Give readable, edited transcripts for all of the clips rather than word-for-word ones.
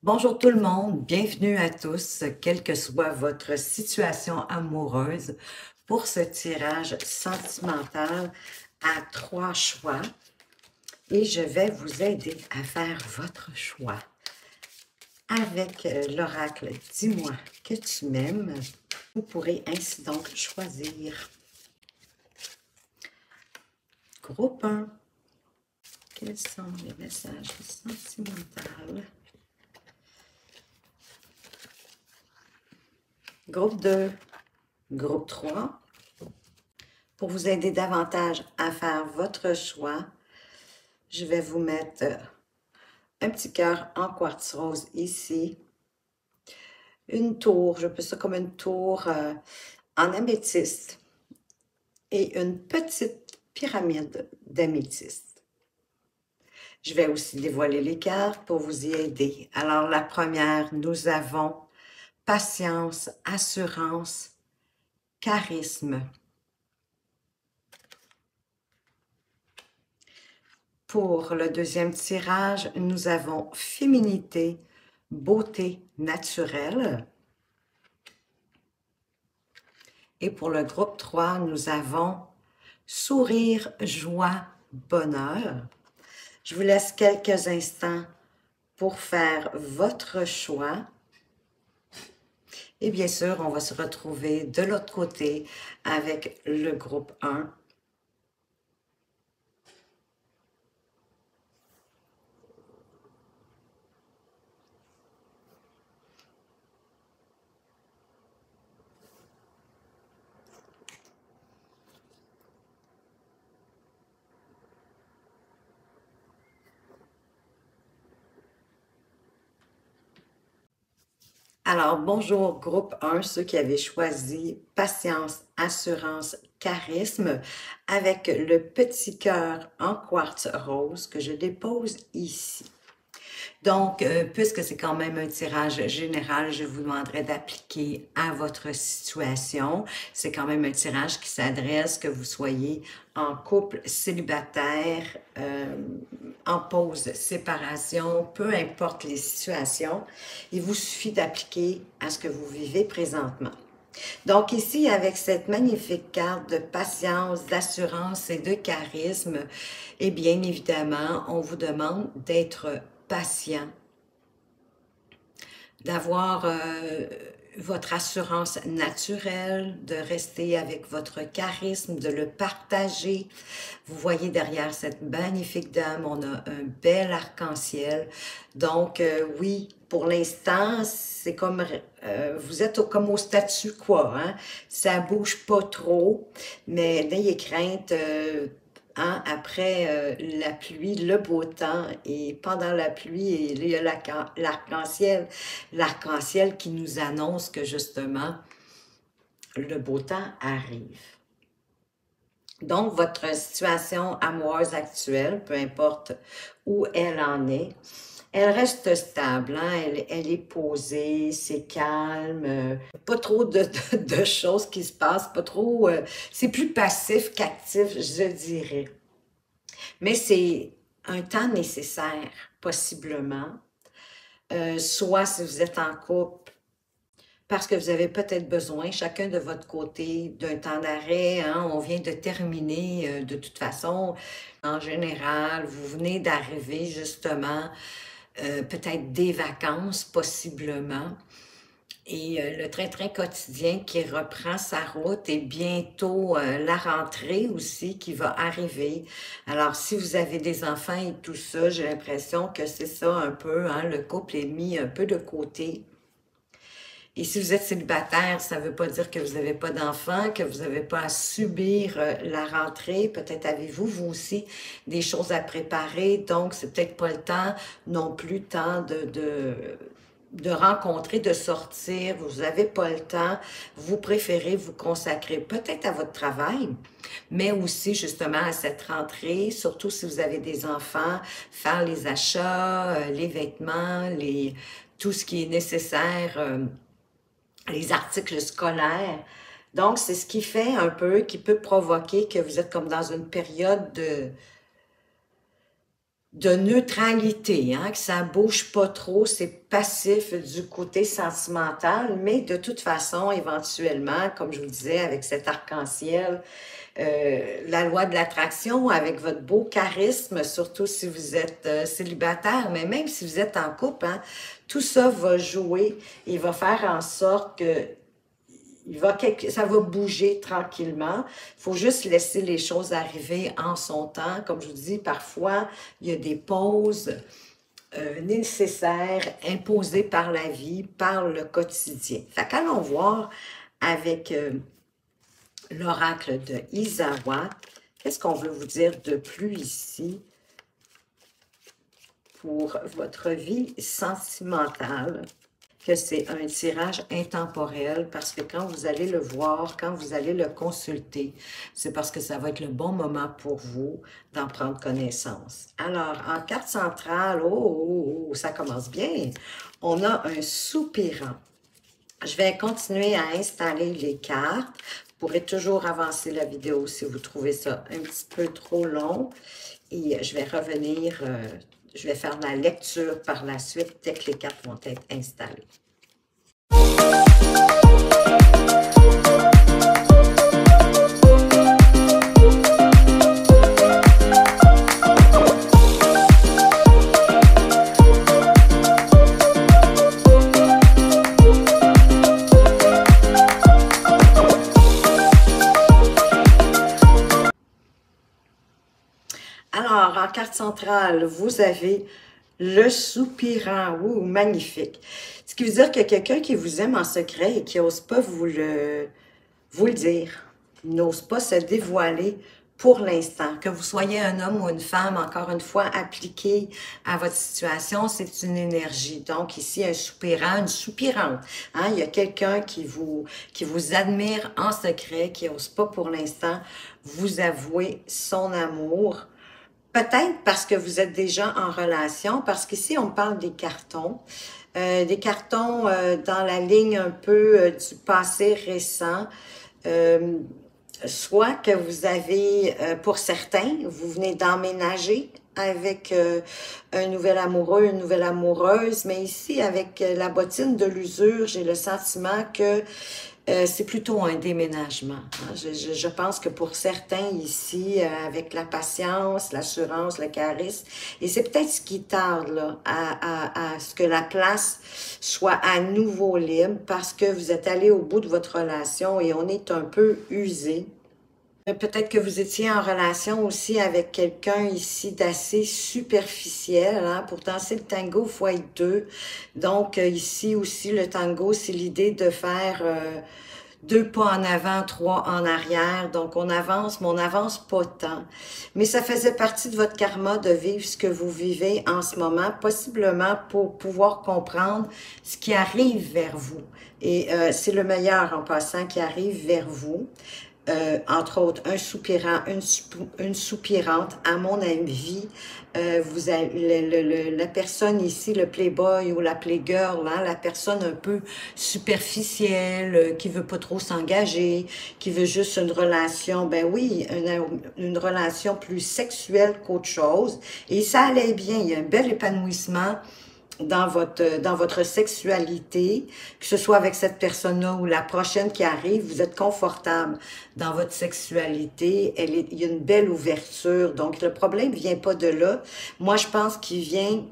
Bonjour tout le monde, bienvenue à tous, quelle que soit votre situation amoureuse, pour ce tirage sentimental à 3 choix. Et je vais vous aider à faire votre choix. Avec l'oracle « Dis-moi que tu m'aimes », vous pourrez ainsi donc choisir. Groupe 1, quels sont les messages sentimentaux? Groupe 2, groupe 3. Pour vous aider davantage à faire votre choix, je vais vous mettre un petit cœur en quartz rose ici, une tour, je peux ça comme une tour en améthyste et une petite pyramide d'améthyste. Je vais aussi dévoiler les cartes pour vous y aider. Alors la première, nous avons patience, assurance, charisme. Pour le deuxième tirage, nous avons féminité, beauté naturelle. Et pour le groupe 3, nous avons sourire, joie, bonheur. Je vous laisse quelques instants pour faire votre choix. Et bien sûr, on va se retrouver de l'autre côté avec le groupe 1. Alors, bonjour groupe 1, ceux qui avaient choisi patience, assurance, charisme, avec le petit cœur en quartz rose que je dépose ici. Donc, puisque c'est quand même un tirage général, je vous demanderai d'appliquer à votre situation. C'est quand même un tirage qui s'adresse, que vous soyez en couple, célibataire, en pause, séparation, peu importe les situations. Il vous suffit d'appliquer à ce que vous vivez présentement. Donc ici, avec cette magnifique carte de patience, d'assurance et de charisme, et bien évidemment, on vous demande d'être patient, d'avoir votre assurance naturelle, de rester avec votre charisme, de le partager. Vous voyez derrière cette magnifique dame, on a un bel arc-en-ciel. Donc oui, pour l'instant, c'est comme vous êtes comme au statu quo, hein? Ça bouge pas trop, mais n'ayez crainte. Hein, après la pluie, le beau temps, et pendant la pluie, il y a l'arc-en-ciel qui nous annonce que justement, le beau temps arrive. Donc, votre situation amoureuse actuelle, peu importe où elle en est, elle reste stable, hein? Elle est posée, c'est calme, pas trop de choses qui se passent, pas trop, c'est plus passif qu'actif, je dirais. Mais c'est un temps nécessaire, possiblement, soit si vous êtes en couple, parce que vous avez peut-être besoin, chacun de votre côté, d'un temps d'arrêt. Hein? On vient de terminer, de toute façon, en général, vous venez d'arriver justement, peut-être des vacances, possiblement, et le train-train quotidien qui reprend sa route et bientôt la rentrée aussi qui va arriver. Alors, si vous avez des enfants et tout ça, j'ai l'impression que c'est ça un peu, hein, le couple est mis un peu de côté. Et si vous êtes célibataire, ça ne veut pas dire que vous n'avez pas d'enfants, que vous n'avez pas à subir la rentrée. Peut-être avez-vous, vous aussi, des choses à préparer. Donc, c'est peut-être pas le temps non plus tant de rencontrer, de sortir. Vous n'avez pas le temps. Vous préférez vous consacrer peut-être à votre travail, mais aussi justement à cette rentrée, surtout si vous avez des enfants, faire les achats, les vêtements, tout ce qui est nécessaire, les articles scolaires. Donc, c'est ce qui fait un peu, qui peut provoquer que vous êtes comme dans une période de neutralité, hein, que ça bouge pas trop, c'est passif du côté sentimental, mais de toute façon, éventuellement, comme je vous disais, avec cet arc-en-ciel, la loi de l'attraction, avec votre beau charisme, surtout si vous êtes célibataire, mais même si vous êtes en couple, hein, tout ça va jouer et va faire en sorte que ça va bouger tranquillement. Il faut juste laisser les choses arriver en son temps. Comme je vous dis, parfois, il y a des pauses nécessaires, imposées par la vie, par le quotidien. Fait qu'allons voir avec l'oracle de Isawa. Qu'est-ce qu'on veut vous dire de plus ici pour votre vie sentimentale? Que c'est un tirage intemporel parce que quand vous allez le voir, quand vous allez le consulter, c'est parce que ça va être le bon moment pour vous d'en prendre connaissance. Alors, en carte centrale, ça commence bien. On a un soupirant. Je vais continuer à installer les cartes. Vous pourrez toujours avancer la vidéo si vous trouvez ça un petit peu trop long. Et je vais revenir... je vais faire la lecture par la suite dès que les cartes vont être installées. Alors, en carte centrale, vous avez le soupirant. Ouh, magnifique. Ce qui veut dire qu'il y a quelqu'un qui vous aime en secret et qui n'ose pas vous le dire. Il n'ose pas se dévoiler pour l'instant. Que vous soyez un homme ou une femme, encore une fois, appliqué à votre situation, c'est une énergie. Donc, ici, un soupirant, une soupirante. Hein? Il y a quelqu'un qui vous admire en secret, qui n'ose pas pour l'instant vous avouer son amour. Peut-être parce que vous êtes déjà en relation, parce qu'ici, on parle des cartons. Dans la ligne un peu du passé récent. Soit que vous avez, pour certains, vous venez d'emménager avec un nouvel amoureux, une nouvelle amoureuse, mais ici, avec la bottine de l'usure, j'ai le sentiment que c'est plutôt un déménagement. Hein. Je pense que pour certains ici, avec la patience, l'assurance, le charisme, et c'est peut-être ce qui tarde là, à ce que la place soit à nouveau libre parce que vous êtes allé au bout de votre relation et on est un peu usé. Peut-être que vous étiez en relation aussi avec quelqu'un ici d'assez superficiel. Hein? Pour danser le tango, il faut être deux. Donc, ici aussi, le tango, c'est l'idée de faire 2 pas en avant, 3 en arrière. Donc, on avance, mais on n'avance pas tant. Mais ça faisait partie de votre karma de vivre ce que vous vivez en ce moment, possiblement pour pouvoir comprendre ce qui arrive vers vous. Et c'est le meilleur en passant qui arrive vers vous. Entre autres, un soupirant, une soupirante, à mon avis, vous avez la personne ici, le playboy ou la playgirl, hein, la personne un peu superficielle, qui veut pas trop s'engager, qui veut juste une relation, ben oui, une relation plus sexuelle qu'autre chose. Et ça allait bien, il y a un bel épanouissement dans votre sexualité, que ce soit avec cette personne-là ou la prochaine qui arrive, vous êtes confortable dans votre sexualité, il y a une belle ouverture, donc le problème ne vient pas de là. Moi, je pense qu'il vient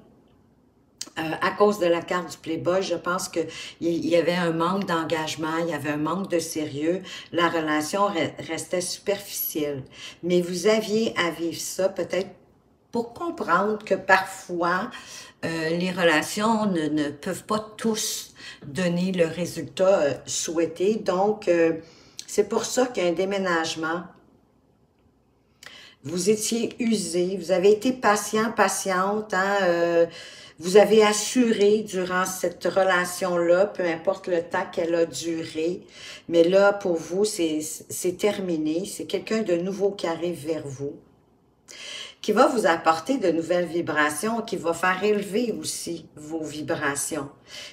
à cause de la carte du Playboy, je pense qu'il y avait un manque d'engagement, il y avait un manque de sérieux, la relation restait superficielle. Mais vous aviez à vivre ça peut-être pour comprendre que parfois, les relations ne peuvent pas tous donner le résultat souhaité. Donc, c'est pour ça qu'il y a un déménagement. Vous étiez usé, vous avez été patient, patiente, hein, vous avez assuré durant cette relation-là, peu importe le temps qu'elle a duré, mais là, pour vous, c'est terminé, c'est quelqu'un de nouveau qui arrive vers vous. qui va vous apporter de nouvelles vibrations, qui va faire élever aussi vos vibrations.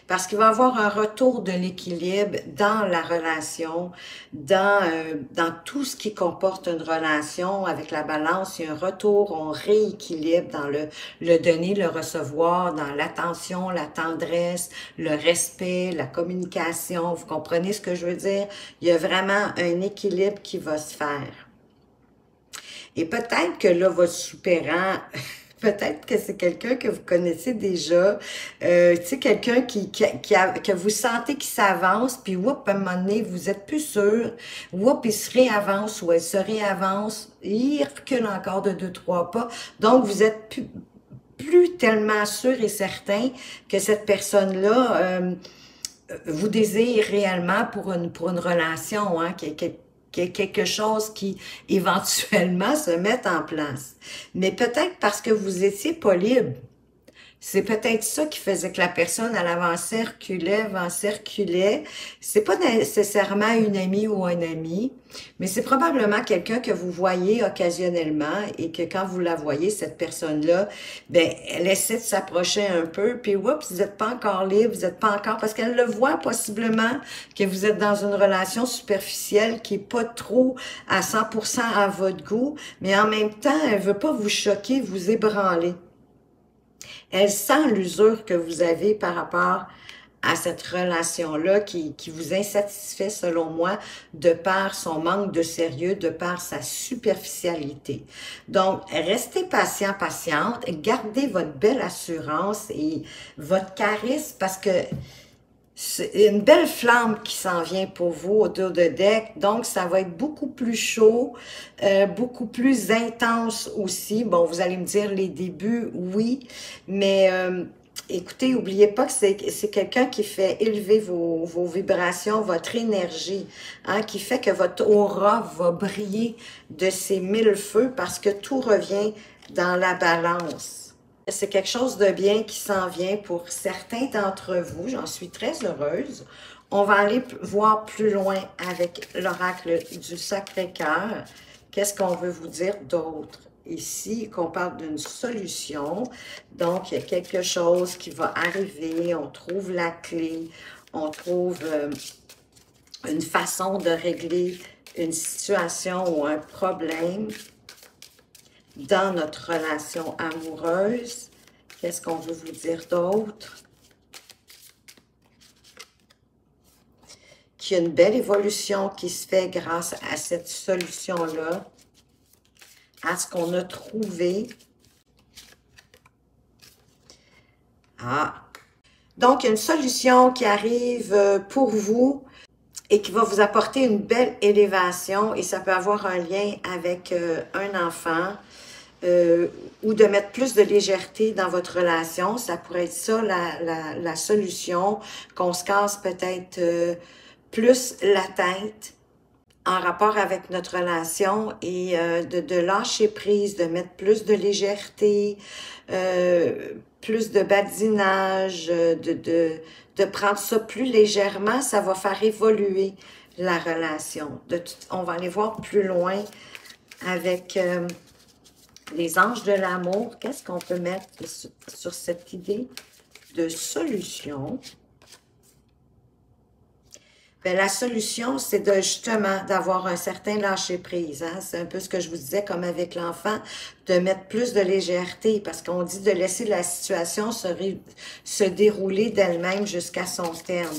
Parce qu'il va y avoir un retour de l'équilibre dans la relation, dans tout ce qui comporte une relation avec la balance. Il y a un retour, on rééquilibre dans le donner, le recevoir, dans l'attention, la tendresse, le respect, la communication. Vous comprenez ce que je veux dire? Il y a vraiment un équilibre qui va se faire. Et peut-être que là, votre soupérant, peut-être que c'est quelqu'un que vous connaissez déjà, tu sais, quelqu'un que vous sentez qui s'avance, puis whoop, à un moment donné, vous êtes plus sûr, whoop, il se réavance ou elle se réavance, il recule encore de 2-3 pas, donc vous êtes plus tellement sûr et certain que cette personne-là vous désire réellement pour une relation, hein, quelque chose qui éventuellement se mette en place. Mais peut-être parce que vous étiez pas libre. C'est peut-être ça qui faisait que la personne, elle avançait, reculait. C'est pas nécessairement une amie ou un ami, mais c'est probablement quelqu'un que vous voyez occasionnellement et que quand vous la voyez, cette personne-là, ben, elle essaie de s'approcher un peu, puis oups, vous n'êtes pas encore libre, vous n'êtes pas encore, parce qu'elle le voit possiblement que vous êtes dans une relation superficielle qui est pas trop à 100% à votre goût, mais en même temps, elle veut pas vous choquer, vous ébranler. Elle sent l'usure que vous avez par rapport à cette relation-là qui vous insatisfait, selon moi, de par son manque de sérieux, de par sa superficialité. Donc, restez patient, patiente, gardez votre belle assurance et votre charisme parce que c'est une belle flamme qui s'en vient pour vous autour de deck, donc ça va être beaucoup plus chaud, beaucoup plus intense aussi. Bon, vous allez me dire les débuts, oui, mais écoutez, n'oubliez pas que c'est quelqu'un qui fait élever vos vibrations, votre énergie, hein, qui fait que votre aura va briller de ses mille feux parce que tout revient dans la balance. C'est quelque chose de bien qui s'en vient pour certains d'entre vous. J'en suis très heureuse. On va aller voir plus loin avec l'oracle du Sacré-Cœur. Qu'est-ce qu'on veut vous dire d'autre? Ici, qu'on parle d'une solution. Donc, il y a quelque chose qui va arriver. On trouve la clé. On trouve une façon de régler une situation ou un problème dans notre relation amoureuse. Qu'est-ce qu'on veut vous dire d'autre? Qu'il y a une belle évolution qui se fait grâce à cette solution-là, à ce qu'on a trouvé. Ah! Donc, il y a une solution qui arrive pour vous et qui va vous apporter une belle élévation et ça peut avoir un lien avec un enfant. Ou de mettre plus de légèreté dans votre relation. Ça pourrait être ça la solution, qu'on se casse peut-être plus la tête en rapport avec notre relation et de lâcher prise, de mettre plus de légèreté, plus de badinage, de prendre ça plus légèrement, ça va faire évoluer la relation. On va aller voir plus loin avec les anges de l'amour. Qu'est-ce qu'on peut mettre sur cette idée de solution? Bien, la solution, c'est justement d'avoir un certain lâcher-prise. Hein? C'est un peu ce que je vous disais, comme avec l'enfant, de mettre plus de légèreté, parce qu'on dit de laisser la situation se dérouler d'elle-même jusqu'à son terme.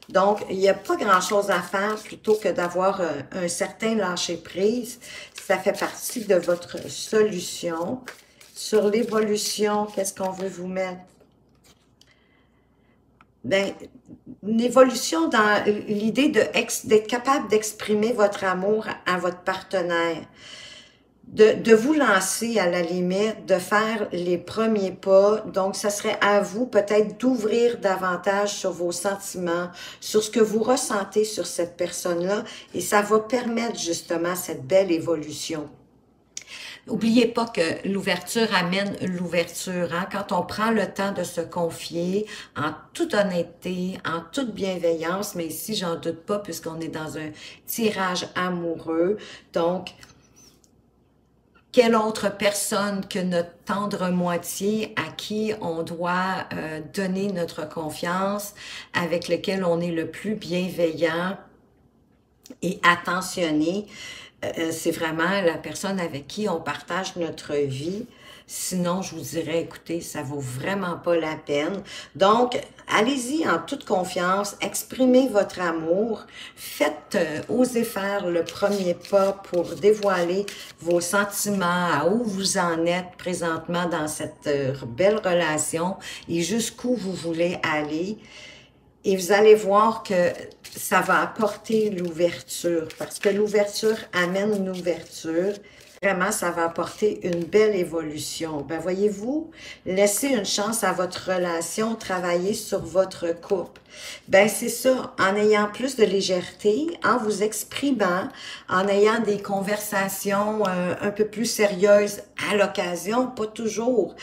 Donc, il n'y a pas grand-chose à faire plutôt que d'avoir un certain lâcher-prise. Ça fait partie de votre solution. Sur l'évolution, qu'est-ce qu'on veut vous mettre? Bien, une évolution dans l'idée d'être capable d'exprimer votre amour à votre partenaire. De vous lancer à la limite, de faire les premiers pas. Donc, ça serait à vous peut-être d'ouvrir davantage sur vos sentiments, sur ce que vous ressentez sur cette personne-là. Et ça va permettre justement cette belle évolution. N'oubliez pas que l'ouverture amène l'ouverture. Hein? Quand on prend le temps de se confier en toute honnêteté, en toute bienveillance, mais ici, j'en doute pas puisqu'on est dans un tirage amoureux. Donc, quelle autre personne que notre tendre moitié à qui on doit donner notre confiance, avec lequel on est le plus bienveillant et attentionné, c'est vraiment la personne avec qui on partage notre vie. Sinon, je vous dirais, écoutez, ça vaut vraiment pas la peine. Donc, allez-y en toute confiance, exprimez votre amour, faites, osez faire le premier pas pour dévoiler vos sentiments, à où vous en êtes présentement dans cette belle relation et jusqu'où vous voulez aller. Et vous allez voir que ça va apporter l'ouverture, parce que l'ouverture amène une ouverture. Vraiment, ça va apporter une belle évolution. Ben, voyez-vous, laissez une chance à votre relation, travailler sur votre couple. Ben, c'est ça, en ayant plus de légèreté, en vous exprimant, en ayant des conversations un peu plus sérieuses à l'occasion, pas toujours.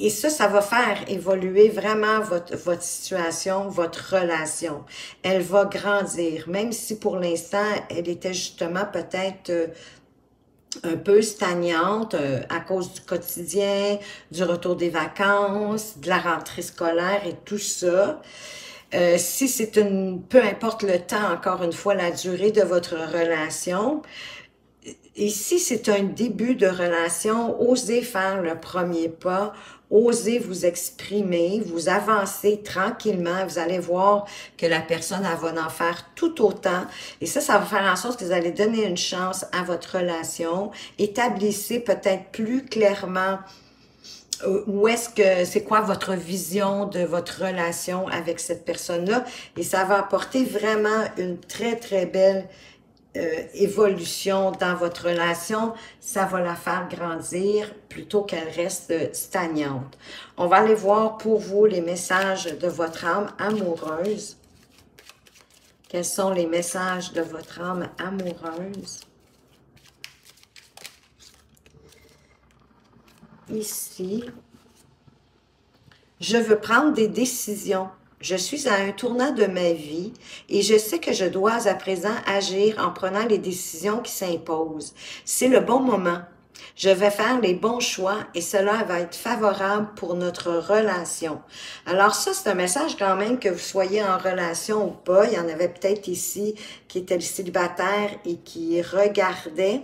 Et ça va faire évoluer vraiment votre situation, votre relation. Elle va grandir, même si pour l'instant, elle était justement peut-être un peu stagnante à cause du quotidien, du retour des vacances, de la rentrée scolaire et tout ça. Si c'est peu importe le temps, encore une fois, la durée de votre relation, et si c'est un début de relation, osez faire le premier pas, osez vous exprimer, vous avancez tranquillement. Vous allez voir que la personne, elle va en faire tout autant. Et ça va faire en sorte que vous allez donner une chance à votre relation. Établissez peut-être plus clairement où est-ce que, c'est quoi votre vision de votre relation avec cette personne-là. Et ça va apporter vraiment une très, très belle évolution dans votre relation, ça va la faire grandir plutôt qu'elle reste stagnante. On va aller voir pour vous les messages de votre âme amoureuse. Quels sont les messages de votre âme amoureuse? Ici, je veux prendre des décisions. Je suis à un tournant de ma vie et je sais que je dois à présent agir en prenant les décisions qui s'imposent. C'est le bon moment. Je vais faire les bons choix et cela va être favorable pour notre relation. Alors ça, c'est un message quand même que vous soyez en relation ou pas. Il y en avait peut-être ici qui étaient célibataires et qui regardaient.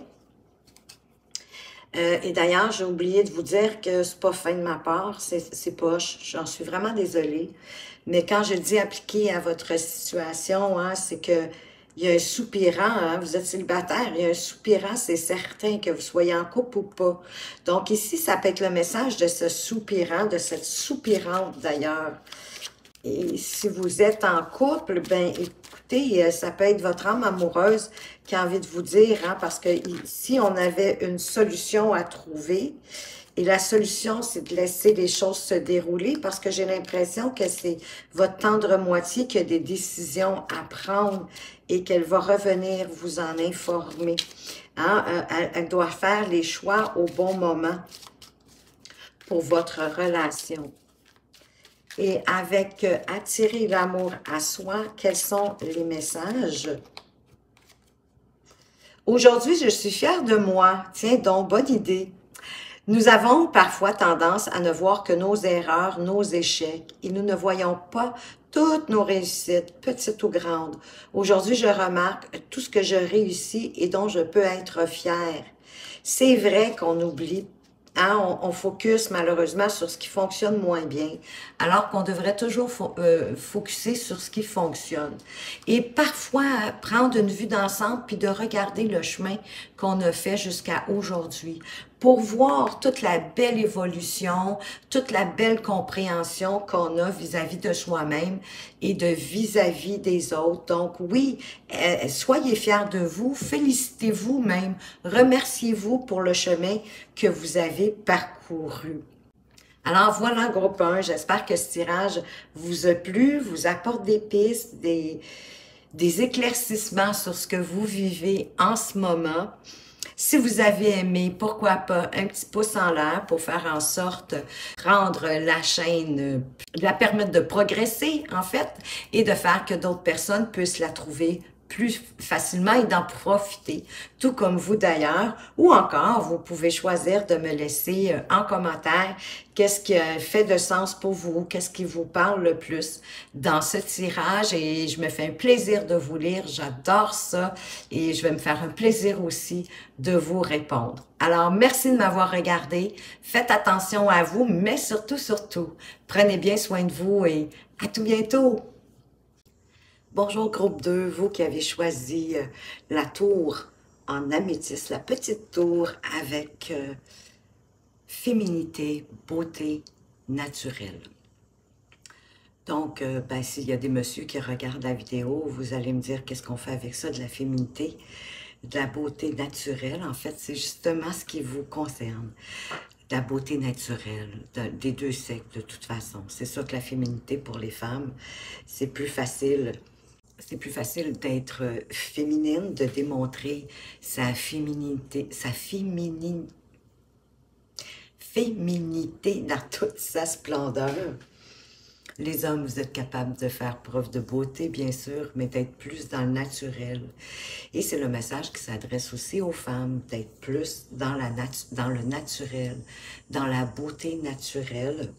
Et d'ailleurs, j'ai oublié de vous dire que c'est pas fin de ma part, c'est poche, j'en suis vraiment désolée. Mais quand je dis appliquer à votre situation, hein, c'est que il y a un soupirant, hein, vous êtes célibataire, il y a un soupirant, c'est certain que vous soyez en couple ou pas. Donc ici, ça peut être le message de ce soupirant, de cette soupirante d'ailleurs. Et si vous êtes en couple, ben écoutez, ça peut être votre âme amoureuse qui a envie de vous dire, hein, parce que ici, on avait une solution à trouver. Et la solution, c'est de laisser les choses se dérouler parce que j'ai l'impression que c'est votre tendre moitié qui a des décisions à prendre et qu'elle va revenir vous en informer. Hein? Elle doit faire les choix au bon moment pour votre relation. Et avec attirer l'amour à soi, quels sont les messages? Aujourd'hui, je suis fière de moi. Tiens donc, bonne idée. Nous avons parfois tendance à ne voir que nos erreurs, nos échecs, et nous ne voyons pas toutes nos réussites, petites ou grandes. Aujourd'hui, je remarque tout ce que je réussis et dont je peux être fière. C'est vrai qu'on oublie. Hein, on focus malheureusement sur ce qui fonctionne moins bien, alors qu'on devrait toujours focuser sur ce qui fonctionne. Et parfois, prendre une vue d'ensemble puis de regarder le chemin qu'on a fait jusqu'à aujourd'hui pour voir toute la belle évolution, toute la belle compréhension qu'on a vis-à-vis de soi-même et de vis-à-vis des autres. Donc oui, soyez fiers de vous, félicitez-vous même, remerciez-vous pour le chemin que vous avez parcouru. Alors voilà, groupe 1, j'espère que ce tirage vous a plu, vous apporte des pistes, des éclaircissements sur ce que vous vivez en ce moment. Si vous avez aimé, pourquoi pas un petit pouce en l'air pour faire en sorte de rendre la chaîne, la permettre de progresser en fait, et de faire que d'autres personnes puissent la trouver plus facilement et d'en profiter, tout comme vous d'ailleurs. Ou encore, vous pouvez choisir de me laisser en commentaire qu'est-ce qui fait de sens pour vous, qu'est-ce qui vous parle le plus dans ce tirage. Et je me fais un plaisir de vous lire, j'adore ça et je vais me faire un plaisir aussi de vous répondre. Alors, merci de m'avoir regardé, faites attention à vous, mais surtout, prenez bien soin de vous et à tout bientôt! Bonjour groupe 2, vous qui avez choisi la tour en améthyste, la petite tour avec féminité, beauté naturelle. Donc, s'il y a des messieurs qui regardent la vidéo, vous allez me dire qu'est-ce qu'on fait avec ça, de la féminité, de la beauté naturelle. En fait, c'est justement ce qui vous concerne. La beauté naturelle, des deux sexes de toute façon. C'est sûr que la féminité pour les femmes, c'est plus facile. C'est plus facile d'être féminine, de démontrer sa féminité dans toute sa splendeur. Les hommes, vous êtes capables de faire preuve de beauté, bien sûr, mais d'être plus dans le naturel. Et c'est le message qui s'adresse aussi aux femmes, d'être plus dans le naturel, dans la beauté naturelle,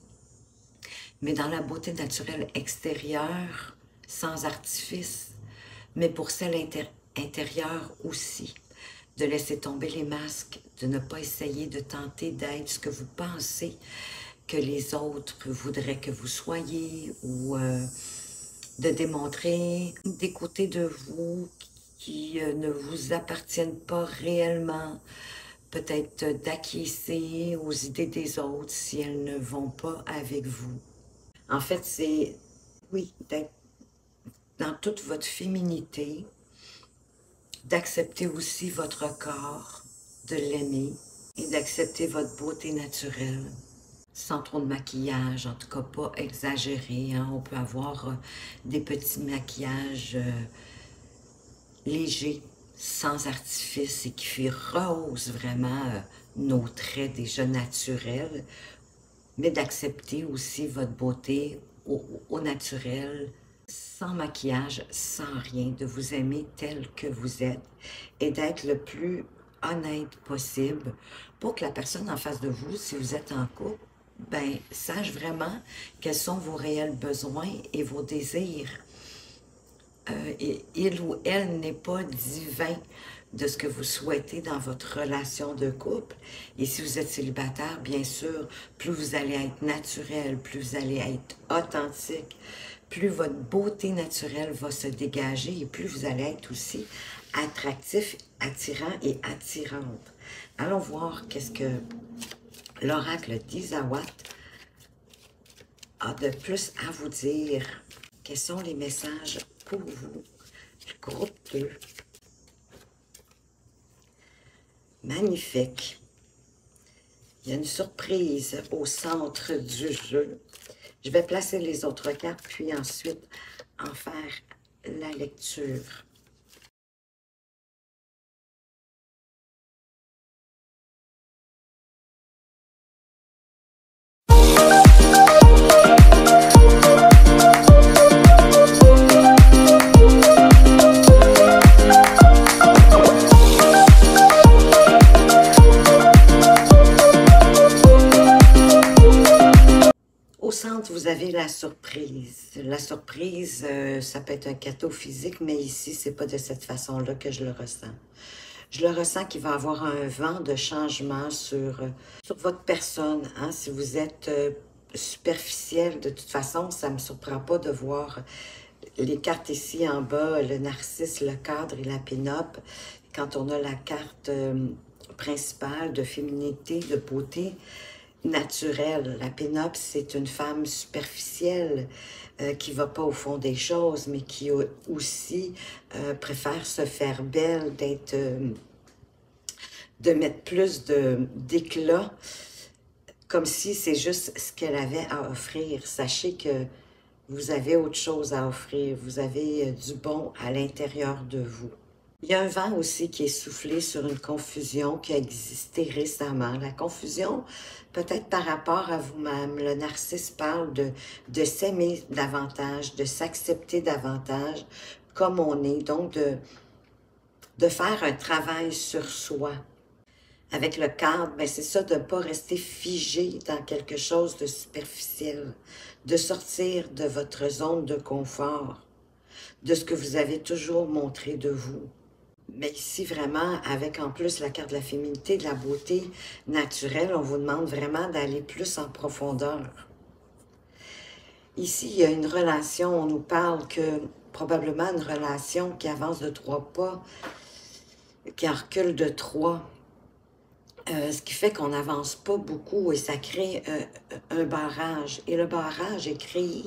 mais dans la beauté naturelle extérieure, sans artifice, mais pour celle intérieure aussi, de laisser tomber les masques, de ne pas essayer de tenter d'être ce que vous pensez que les autres voudraient que vous soyez, ou de démontrer des côtés de vous qui ne vous appartiennent pas réellement, peut-être d'acquiescer aux idées des autres si elles ne vont pas avec vous. En fait, c'est, oui, d'être dans toute votre féminité, d'accepter aussi votre corps, de l'aimer et d'accepter votre beauté naturelle, sans trop de maquillage, en tout cas pas exagéré. Hein. On peut avoir des petits maquillages légers, sans artifice et qui rehaussent vraiment nos traits déjà naturels, mais d'accepter aussi votre beauté au naturel, sans maquillage, sans rien, de vous aimer tel que vous êtes et d'être le plus honnête possible pour que la personne en face de vous, si vous êtes en couple, ben, sache vraiment quels sont vos réels besoins et vos désirs. Il ou elle n'est pas divin de ce que vous souhaitez dans votre relation de couple. Et si vous êtes célibataire, bien sûr, plus vous allez être naturel, plus vous allez être authentique, plus votre beauté naturelle va se dégager et plus vous allez être aussi attractif, attirant et attirante. Allons voir qu'est-ce que l'oracle d'Izawat a de plus à vous dire. Quels sont les messages pour vous? Groupe 2. Magnifique. Il y a une surprise au centre du jeu. Je vais placer les autres cartes, puis ensuite en faire la lecture. Au centre, vous avez la surprise. La surprise, ça peut être un cadeau physique, mais ici, c'est pas de cette façon-là que je le ressens. Je le ressens qu'il va y avoir un vent de changement sur votre personne. Hein? Si vous êtes superficiel, de toute façon, ça ne me surprend pas de voir les cartes ici en bas, le narcisse, le cadre et la pin-up. Quand on a la carte principale de féminité, de beauté naturelle. La pin-up, c'est une femme superficielle qui ne va pas au fond des choses, mais qui aussi préfère se faire belle, de mettre plus d'éclat, comme si c'est juste ce qu'elle avait à offrir. Sachez que vous avez autre chose à offrir, vous avez du bon à l'intérieur de vous. Il y a un vent aussi qui est soufflé sur une confusion qui a existé récemment. La confusion, peut-être par rapport à vous-même. Le narcisse parle de s'aimer davantage, de s'accepter davantage, comme on est. Donc, de faire un travail sur soi. Avec le cadre, ben c'est ça, de ne pas rester figé dans quelque chose de superficiel, de sortir de votre zone de confort, de ce que vous avez toujours montré de vous. Mais ici, vraiment, avec en plus la carte de la féminité, de la beauté naturelle, on vous demande vraiment d'aller plus en profondeur. Ici, il y a une relation, on nous parle que probablement une relation qui avance de 3 pas, qui en recule de 3. Ce qui fait qu'on n'avance pas beaucoup et ça crée un barrage. Et le barrage est créé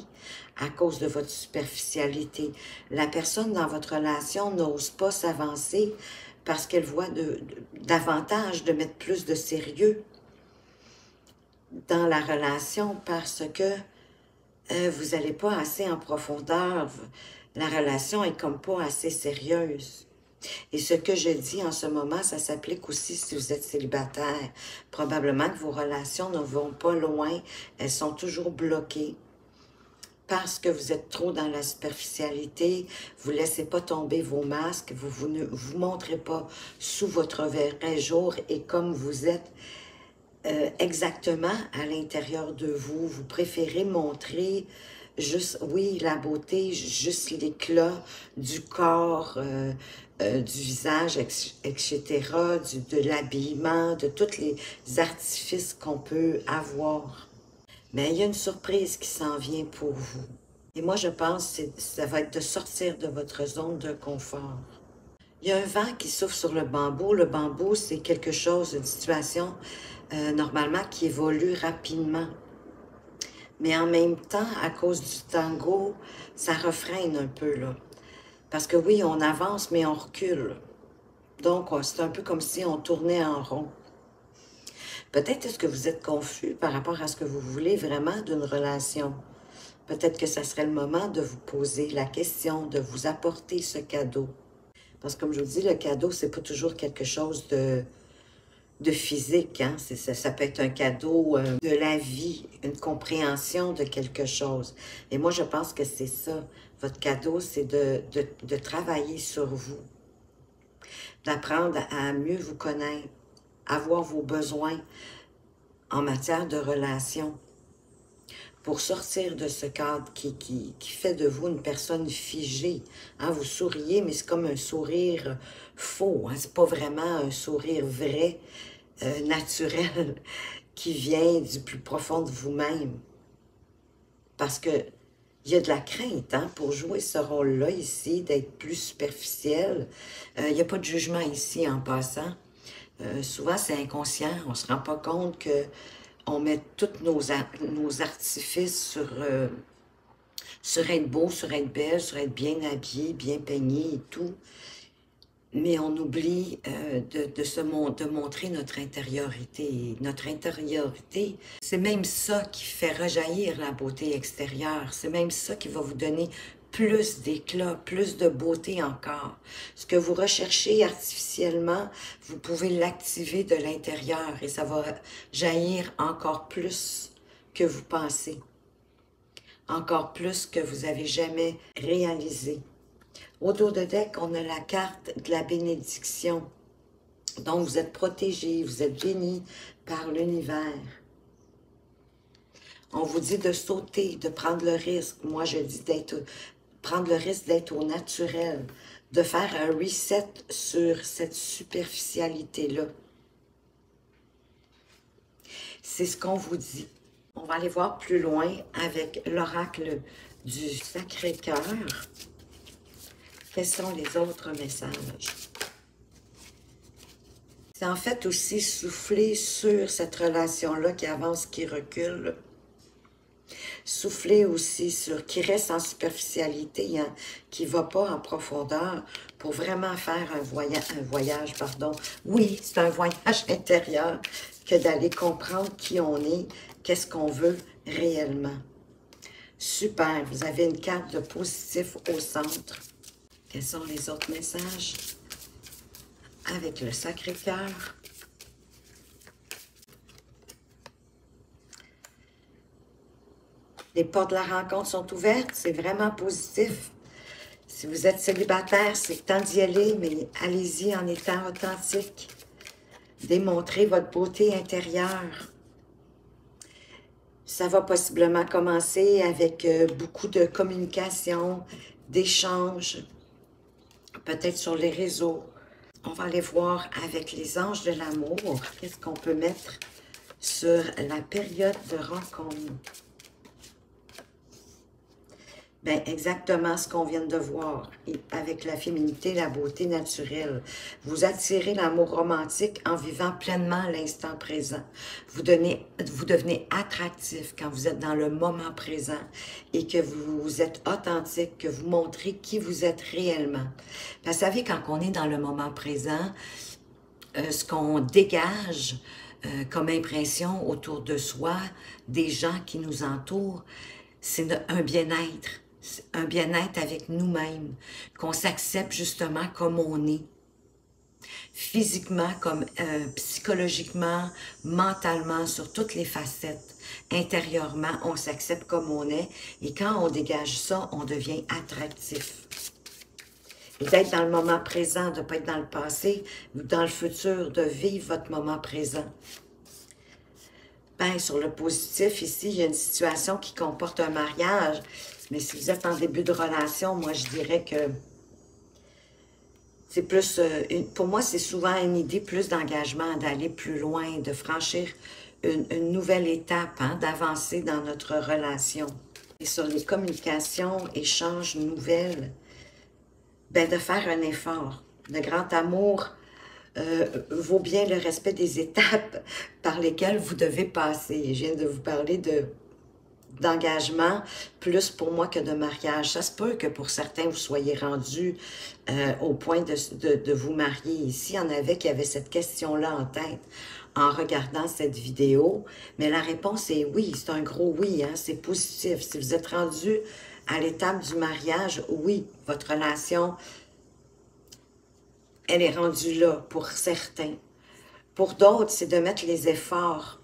à cause de votre superficialité. La personne dans votre relation n'ose pas s'avancer parce qu'elle voit davantage de mettre plus de sérieux dans la relation parce que vous n'allez pas assez en profondeur. La relation est comme pas assez sérieuse. Et ce que je dis en ce moment, ça s'applique aussi si vous êtes célibataire. Probablement que vos relations ne vont pas loin, elles sont toujours bloquées parce que vous êtes trop dans la superficialité, vous ne laissez pas tomber vos masques, vous ne vous montrez pas sous votre vrai jour et comme vous êtes exactement à l'intérieur de vous. Vous préférez montrer juste, oui, la beauté, juste l'éclat du corps, du visage, etc., de l'habillement, de tous les artifices qu'on peut avoir. Mais il y a une surprise qui s'en vient pour vous. Et moi, je pense que ça va être de sortir de votre zone de confort. Il y a un vent qui souffle sur le bambou. Le bambou, c'est quelque chose, une situation normalement qui évolue rapidement. Mais en même temps, à cause du tango, ça refreine un peu, là. Parce que oui, on avance, mais on recule. Donc, c'est un peu comme si on tournait en rond. Peut-être est-ce que vous êtes confus par rapport à ce que vous voulez vraiment d'une relation. Peut-être que ça serait le moment de vous poser la question, de vous apporter ce cadeau. Parce que comme je vous dis, le cadeau, c'est pas toujours quelque chose de physique, hein? Ça peut être un cadeau de la vie, une compréhension de quelque chose. Et moi, je pense que c'est ça. Votre cadeau, c'est de travailler sur vous, d'apprendre à mieux vous connaître, à voir vos besoins en matière de relation, pour sortir de ce cadre qui fait de vous une personne figée. Hein? Vous souriez, mais c'est comme un sourire faux. Hein? C'est pas vraiment un sourire vrai, naturel, qui vient du plus profond de vous-même. Parce que il y a de la crainte hein, pour jouer ce rôle-là ici, d'être plus superficiel. Il n'y a pas de jugement ici en passant. Souvent, c'est inconscient. On ne se rend pas compte que on met tous nos artifices sur être beau, sur être belle, sur être bien habillé, bien peigné et tout. Mais on oublie de montrer notre intériorité. Notre intériorité, c'est même ça qui fait rejaillir la beauté extérieure. C'est même ça qui va vous donner plus d'éclat, plus de beauté encore. Ce que vous recherchez artificiellement, vous pouvez l'activer de l'intérieur et ça va jaillir encore plus que vous pensez. Encore plus que vous n'avez jamais réalisé. Au dos de deck, on a la carte de la bénédiction. Donc, vous êtes protégé, vous êtes béni par l'univers. On vous dit de sauter, de prendre le risque. Moi, je dis prendre le risque d'être au naturel, de faire un reset sur cette superficialité-là. C'est ce qu'on vous dit. On va aller voir plus loin avec l'oracle du Sacré-Cœur. Quels sont les autres messages? C'est en fait aussi souffler sur cette relation-là qui avance, qui recule. Souffler aussi sur, qui reste en superficialité, hein, qui ne va pas en profondeur pour vraiment faire un voyage, pardon. Oui, c'est un voyage intérieur que d'aller comprendre qui on est, qu'est-ce qu'on veut réellement. Super, vous avez une carte de positif au centre. Quels sont les autres messages? Avec le Sacré-Cœur. Les portes de la rencontre sont ouvertes, c'est vraiment positif. Si vous êtes célibataire, c'est le temps d'y aller, mais allez-y en étant authentique. Démontrez votre beauté intérieure. Ça va possiblement commencer avec beaucoup de communication, d'échanges, peut-être sur les réseaux. On va aller voir avec les anges de l'amour, qu'est-ce qu'on peut mettre sur la période de rencontre. Bien, exactement ce qu'on vient de voir, avec la féminité, la beauté naturelle. Vous attirez l'amour romantique en vivant pleinement l'instant présent. Vous devenez attractif quand vous êtes dans le moment présent et que vous êtes authentique, que vous montrez qui vous êtes réellement. Vous savez, quand on est dans le moment présent, ce qu'on dégage comme impression autour de soi, des gens qui nous entourent, c'est un bien-être. Un bien-être avec nous-mêmes, qu'on s'accepte justement comme on est. Physiquement, comme psychologiquement, mentalement, sur toutes les facettes. Intérieurement, on s'accepte comme on est. Et quand on dégage ça, on devient attractif. Et d'être dans le moment présent, de ne pas être dans le passé ou dans le futur, de vivre votre moment présent. Ben, sur le positif, ici, il y a une situation qui comporte un mariage. Mais si vous êtes en début de relation, moi, je dirais que c'est plus... pour moi, c'est souvent une idée plus d'engagement, d'aller plus loin, de franchir une nouvelle étape, hein, d'avancer dans notre relation. Et sur les communications, échanges, nouvelles, ben, de faire un effort. Le grand amour vaut bien le respect des étapes par lesquelles vous devez passer. Je viens de vous parler d'engagement, plus pour moi que de mariage. Ça se peut que pour certains, vous soyez rendus au point de vous marier. Ici, il y en avait qui avaient cette question-là en tête en regardant cette vidéo. Mais la réponse est oui, c'est un gros oui, hein, c'est positif. Si vous êtes rendu à l'étape du mariage, oui, votre relation, elle est rendue là pour certains. Pour d'autres, c'est de mettre les efforts,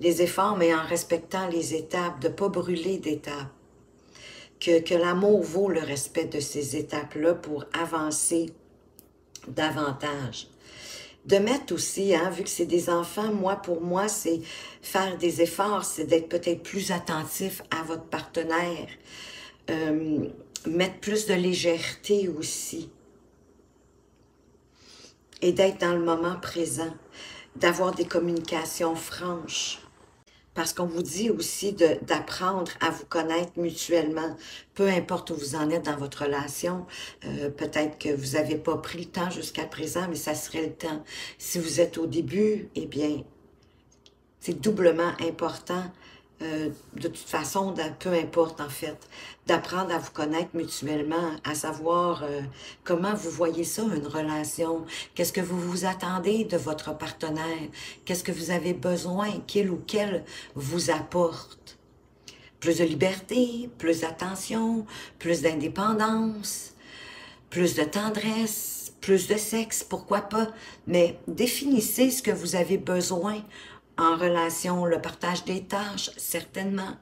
mais en respectant les étapes, de ne pas brûler d'étapes. Que l'amour vaut le respect de ces étapes-là pour avancer davantage. De mettre aussi, hein, vu que c'est des enfants, pour moi, c'est faire des efforts, c'est d'être peut-être plus attentif à votre partenaire. Mettre plus de légèreté aussi. Et d'être dans le moment présent. D'avoir des communications franches. Parce qu'on vous dit aussi d'apprendre à vous connaître mutuellement. Peu importe où vous en êtes dans votre relation, peut-être que vous n'avez pas pris le temps jusqu'à présent, mais ça serait le temps. Si vous êtes au début, eh bien, c'est doublement important, de toute façon, peu importe en fait, d'apprendre à vous connaître mutuellement, à savoir comment vous voyez ça, une relation, qu'est-ce que vous vous attendez de votre partenaire, qu'est-ce que vous avez besoin, qu'il ou qu'elle vous apporte. Plus de liberté, plus d'attention, plus d'indépendance, plus de tendresse, plus de sexe, pourquoi pas, mais définissez ce que vous avez besoin en relation, le partage des tâches, certainement.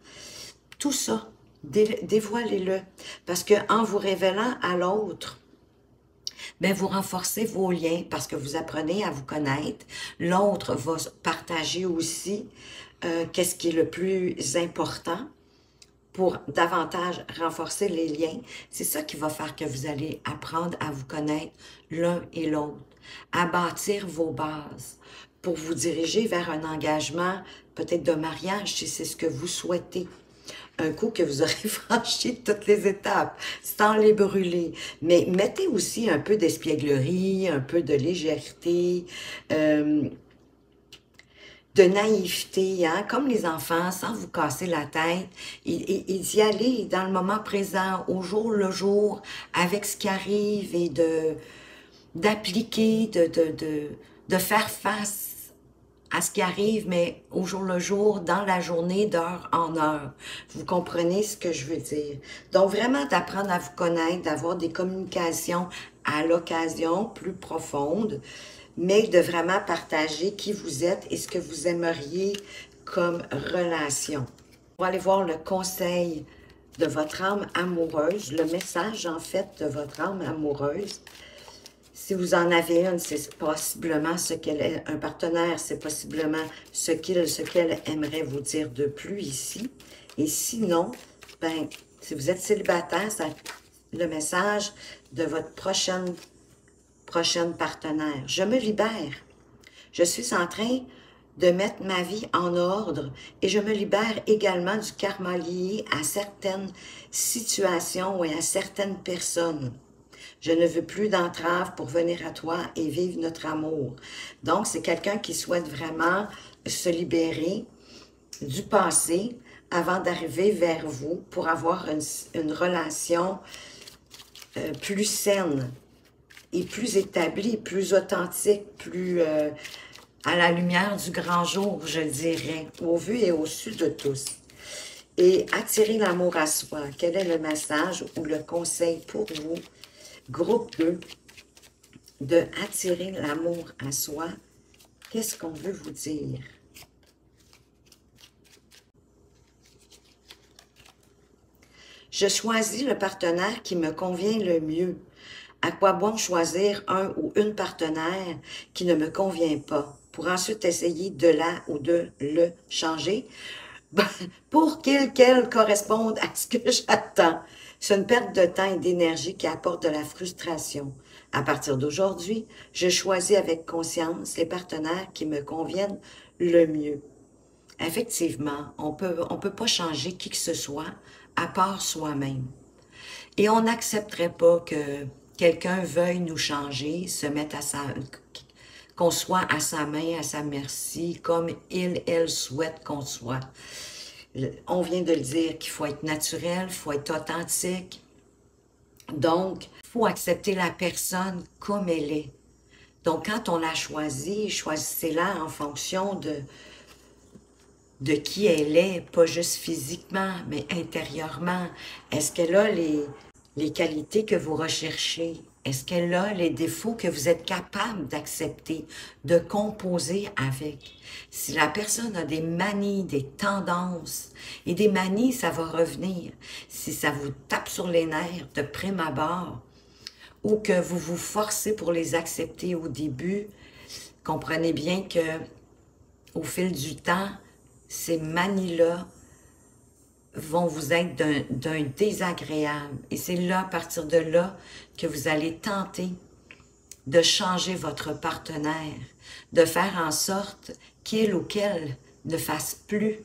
Tout ça, dévoilez-le. Parce qu'en vous révélant à l'autre, ben vous renforcez vos liens parce que vous apprenez à vous connaître. L'autre va partager aussi qu'est-ce qui est le plus important pour davantage renforcer les liens. C'est ça qui va faire que vous allez apprendre à vous connaître l'un et l'autre, à bâtir vos bases pour vous diriger vers un engagement, peut-être de mariage, si c'est ce que vous souhaitez. Un coup que vous aurez franchi toutes les étapes, sans les brûler. Mais mettez aussi un peu d'espièglerie, un peu de légèreté, de naïveté, hein, comme les enfants, sans vous casser la tête, et d'y aller dans le moment présent, au jour le jour, avec ce qui arrive, et d'appliquer, de faire face à ce qui arrive, mais au jour le jour, dans la journée, d'heure en heure. Vous comprenez ce que je veux dire? Donc, vraiment d'apprendre à vous connaître, d'avoir des communications à l'occasion plus profondes, mais de vraiment partager qui vous êtes et ce que vous aimeriez comme relation. On va aller voir le conseil de votre âme amoureuse, le message en fait de votre âme amoureuse. Si vous en avez une, c'est possiblement ce qu'elle est, un partenaire, c'est possiblement ce qu'elle aimerait vous dire de plus ici. Et sinon, ben, si vous êtes célibataire, c'est le message de votre prochaine partenaire. Je me libère. Je suis en train de mettre ma vie en ordre et je me libère également du karma lié à certaines situations et à certaines personnes. Je ne veux plus d'entrave pour venir à toi et vivre notre amour. Donc, c'est quelqu'un qui souhaite vraiment se libérer du passé avant d'arriver vers vous pour avoir une relation plus saine et plus établie, plus authentique, plus à la lumière du grand jour, je dirais, au vu et au su de tous. Et attirer l'amour à soi. Quel est le message ou le conseil pour vous? Groupe 2, de attirer l'amour à soi. Qu'est-ce qu'on veut vous dire? Je choisis le partenaire qui me convient le mieux. À quoi bon choisir un ou une partenaire qui ne me convient pas pour ensuite essayer de la ou de le changer pour qu'elle corresponde à ce que j'attends? C'est une perte de temps et d'énergie qui apporte de la frustration. À partir d'aujourd'hui, je choisis avec conscience les partenaires qui me conviennent le mieux. Effectivement, on peut pas changer qui que ce soit à part soi-même. Et on n'accepterait pas que quelqu'un veuille nous changer, se mette qu'on soit à sa main, à sa merci, comme elle souhaite qu'on soit. On vient de le dire qu'il faut être naturel, il faut être authentique. Donc, il faut accepter la personne comme elle est. Donc, quand on la choisit, choisissez-la en fonction de qui elle est, pas juste physiquement, mais intérieurement. Est-ce qu'elle a les qualités que vous recherchez? Est-ce qu'elle a les défauts que vous êtes capable d'accepter, de composer avec? Si la personne a des manies, des tendances, et des manies, ça va revenir. Si ça vous tape sur les nerfs de prime abord, ou que vous vous forcez pour les accepter au début, comprenez bien que au fil du temps, ces manies-là vont vous être d'un désagréable. Et c'est là, à partir de là, que vous allez tenter de changer votre partenaire, de faire en sorte qu'il ou qu'elle ne fasse plus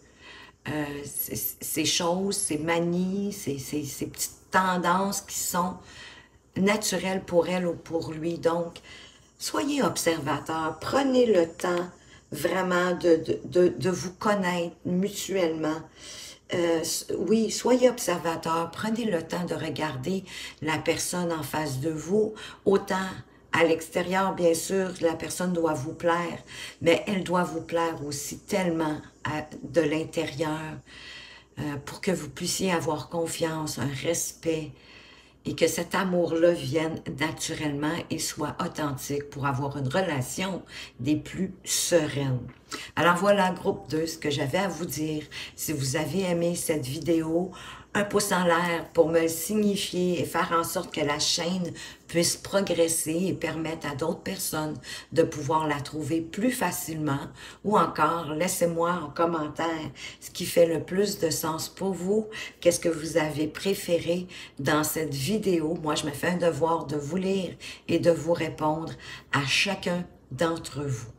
ces choses, ces manies, ces petites tendances qui sont naturelles pour elle ou pour lui. Donc, soyez observateur, prenez le temps vraiment de vous connaître mutuellement. Oui, soyez observateur, prenez le temps de regarder la personne en face de vous, autant à l'extérieur, bien sûr, la personne doit vous plaire, mais elle doit vous plaire aussi tellement de l'intérieur pour que vous puissiez avoir confiance, un respect, et que cet amour-là vienne naturellement et soit authentique pour avoir une relation des plus sereines. Alors voilà, groupe 2, ce que j'avais à vous dire. Si vous avez aimé cette vidéo, un pouce en l'air pour me le signifier et faire en sorte que la chaîne puisse progresser et permettre à d'autres personnes de pouvoir la trouver plus facilement. Ou encore, laissez-moi en commentaire ce qui fait le plus de sens pour vous. Qu'est-ce que vous avez préféré dans cette vidéo? Moi, je me fais un devoir de vous lire et de vous répondre à chacun d'entre vous.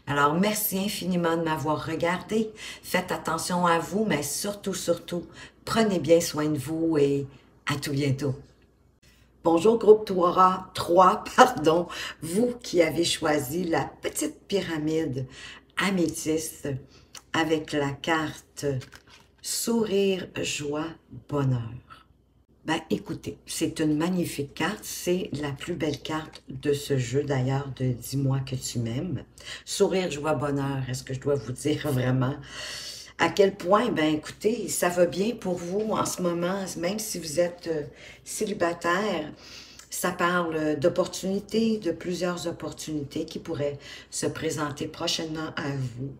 Alors, merci infiniment de m'avoir regardé. Faites attention à vous, mais surtout, prenez bien soin de vous et à tout bientôt. Bonjour groupe 3, pardon, vous qui avez choisi la petite pyramide améthyste avec la carte Sourire, Joie, Bonheur. Ben, écoutez, c'est une magnifique carte. C'est la plus belle carte de ce jeu, d'ailleurs, de Dis-moi que tu m'aimes. Sourire, joie, bonheur, est-ce que je dois vous dire vraiment à quel point, ben écoutez, ça va bien pour vous en ce moment, même si vous êtes célibataire. Ça parle d'opportunités, de plusieurs opportunités qui pourraient se présenter prochainement à vous,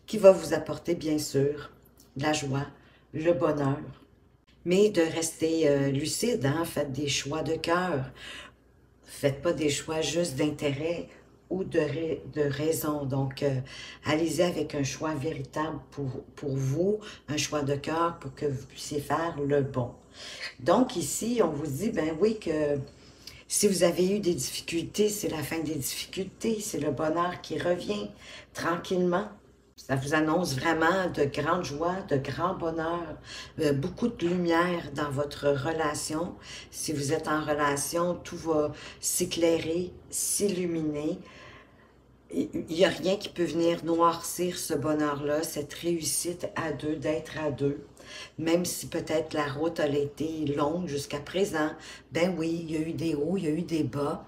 qui va vous apporter, bien sûr, la joie, le bonheur, mais de rester lucide, hein? Faites des choix de cœur. Faites pas des choix juste d'intérêt ou de raison. Donc, allez-y avec un choix véritable pour vous, un choix de cœur pour que vous puissiez faire le bon. Donc, ici, on vous dit, ben oui, que si vous avez eu des difficultés, c'est la fin des difficultés, c'est le bonheur qui revient tranquillement. Ça vous annonce vraiment de grandes joies, de grand bonheur, beaucoup de lumière dans votre relation. Si vous êtes en relation, tout va s'éclairer, s'illuminer. Il n'y a rien qui peut venir noircir ce bonheur-là, cette réussite à deux, d'être à deux. Même si peut-être la route a été longue jusqu'à présent, ben oui, il y a eu des hauts, il y a eu des bas.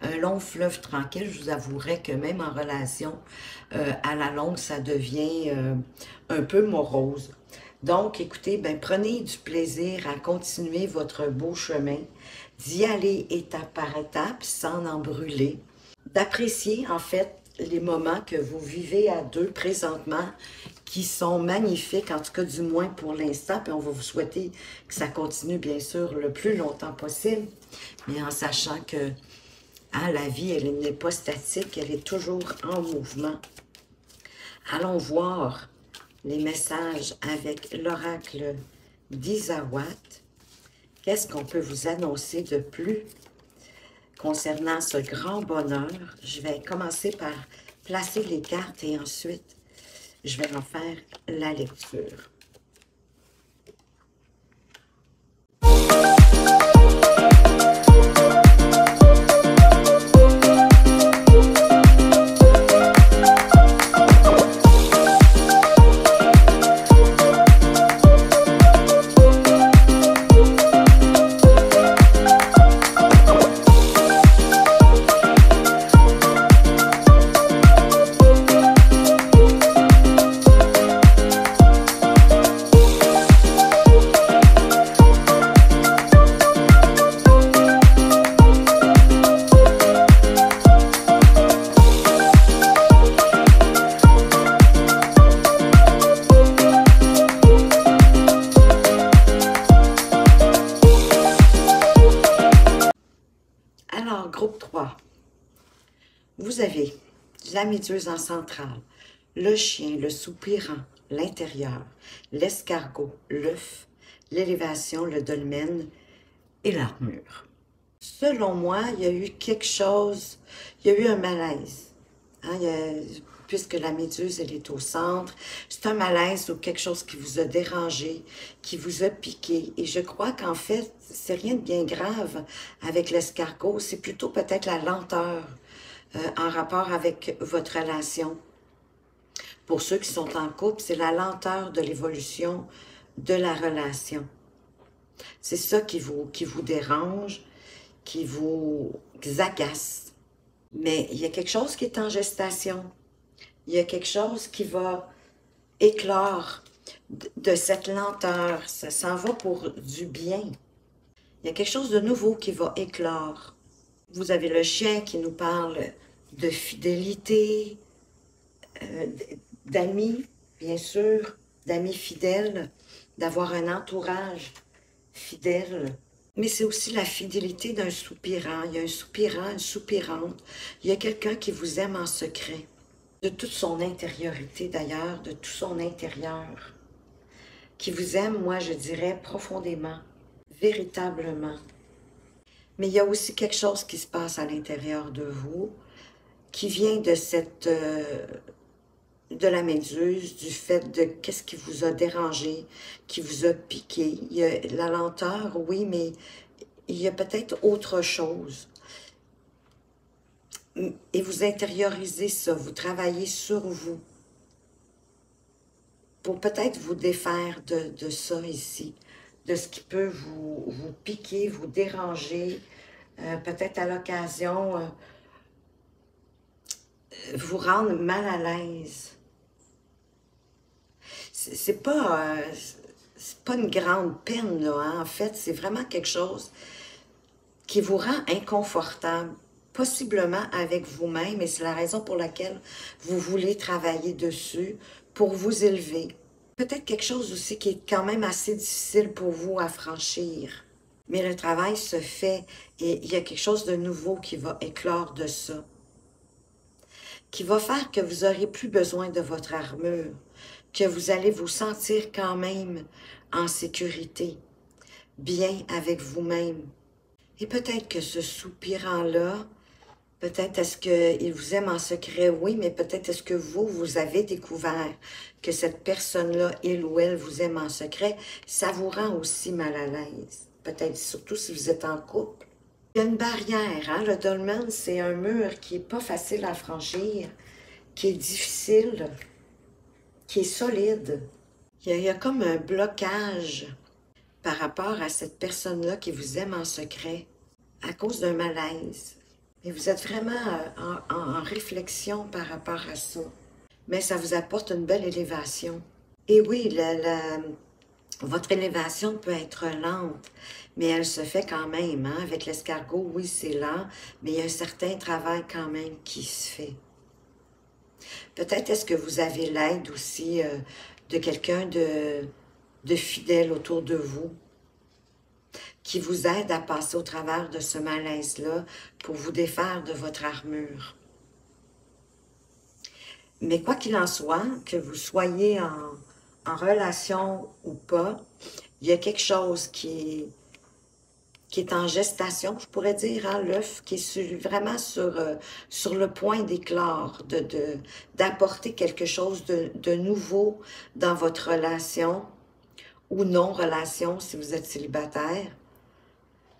Un long fleuve tranquille, je vous avouerai que même en relation, à la longue, ça devient un peu morose. Donc, écoutez, ben, prenez du plaisir à continuer votre beau chemin, d'y aller étape par étape sans en brûler, d'apprécier en fait les moments que vous vivez à deux présentement, qui sont magnifiques, en tout cas du moins pour l'instant, puis on va vous souhaiter que ça continue bien sûr le plus longtemps possible, mais en sachant que hein, la vie, elle n'est pas statique, elle est toujours en mouvement. Allons voir les messages avec l'oracle d'Isawat. Qu'est-ce qu'on peut vous annoncer de plus concernant ce grand bonheur? Je vais commencer par placer les cartes et ensuite, je vais en faire la lecture. Alors, groupe 3, vous avez la méduse en centrale, le chien, le soupirant, l'intérieur, l'escargot, l'œuf, l'élévation, le dolmen et l'armure. Selon moi, il y a eu quelque chose, il y a eu un malaise. Hein, puisque la méduse, elle est au centre, c'est un malaise ou quelque chose qui vous a dérangé, qui vous a piqué. Et je crois qu'en fait, c'est rien de bien grave avec l'escargot, c'est plutôt peut-être la lenteur en rapport avec votre relation. Pour ceux qui sont en couple, c'est la lenteur de l'évolution de la relation. C'est ça qui vous dérange, qui vous agace. Mais il y a quelque chose qui est en gestation. Il y a quelque chose qui va éclore de cette lenteur. Ça s'en va pour du bien. Il y a quelque chose de nouveau qui va éclore. Vous avez le chien qui nous parle de fidélité, d'amis, bien sûr, d'amis fidèles, d'avoir un entourage fidèle. Mais c'est aussi la fidélité d'un soupirant. Il y a un soupirant, une soupirante. Il y a quelqu'un qui vous aime en secret. De toute son intériorité d'ailleurs, de tout son intérieur. Qui vous aime, moi je dirais, profondément, véritablement. Mais il y a aussi quelque chose qui se passe à l'intérieur de vous, qui vient de cette... de la méduse, du fait de qu'est-ce qui vous a dérangé, qui vous a piqué. Il y a la lenteur, oui, mais il y a peut-être autre chose. Et vous intériorisez ça, vous travaillez sur vous pour peut-être vous défaire de ça ici, de ce qui peut vous piquer, vous déranger, peut-être à l'occasion vous rendre mal à l'aise. C'est pas une grande peine, là, hein? En fait, c'est vraiment quelque chose qui vous rend inconfortable, possiblement avec vous-même, et c'est la raison pour laquelle vous voulez travailler dessus pour vous élever, Peut-être quelque chose aussi qui est quand même assez difficile pour vous à franchir. Mais le travail se fait et il y a quelque chose de nouveau qui va éclore de ça, qui va faire que vous n'aurez plus besoin de votre armure, que vous allez vous sentir quand même en sécurité, bien avec vous-même. Et peut-être que ce soupirant-là, peut-être est-ce qu'il vous aime en secret, oui, mais peut-être est-ce que vous, vous avez découvert que cette personne-là, il ou elle, vous aime en secret, ça vous rend aussi mal à l'aise. Peut-être surtout si vous êtes en couple. Il y a une barrière, hein? Le dolmen, c'est un mur qui n'est pas facile à franchir, qui est difficile, qui est solide. Il y a comme un blocage par rapport à cette personne-là qui vous aime en secret à cause d'un malaise. Et vous êtes vraiment en réflexion par rapport à ça. Mais ça vous apporte une belle élévation. Et oui, votre élévation peut être lente, mais elle se fait quand même. Hein? Avec l'escargot, oui, c'est lent, mais il y a un certain travail quand même qui se fait. Peut-être est-ce que vous avez l'aide aussi de quelqu'un de fidèle autour de vous, qui vous aide à passer au travers de ce malaise-là pour vous défaire de votre armure. Mais quoi qu'il en soit, que vous soyez en relation ou pas, il y a quelque chose qui est en gestation, je pourrais dire, hein, l'œuf, qui est vraiment sur le point d'éclore, d'apporter quelque chose de nouveau dans votre relation ou non-relation si vous êtes célibataire.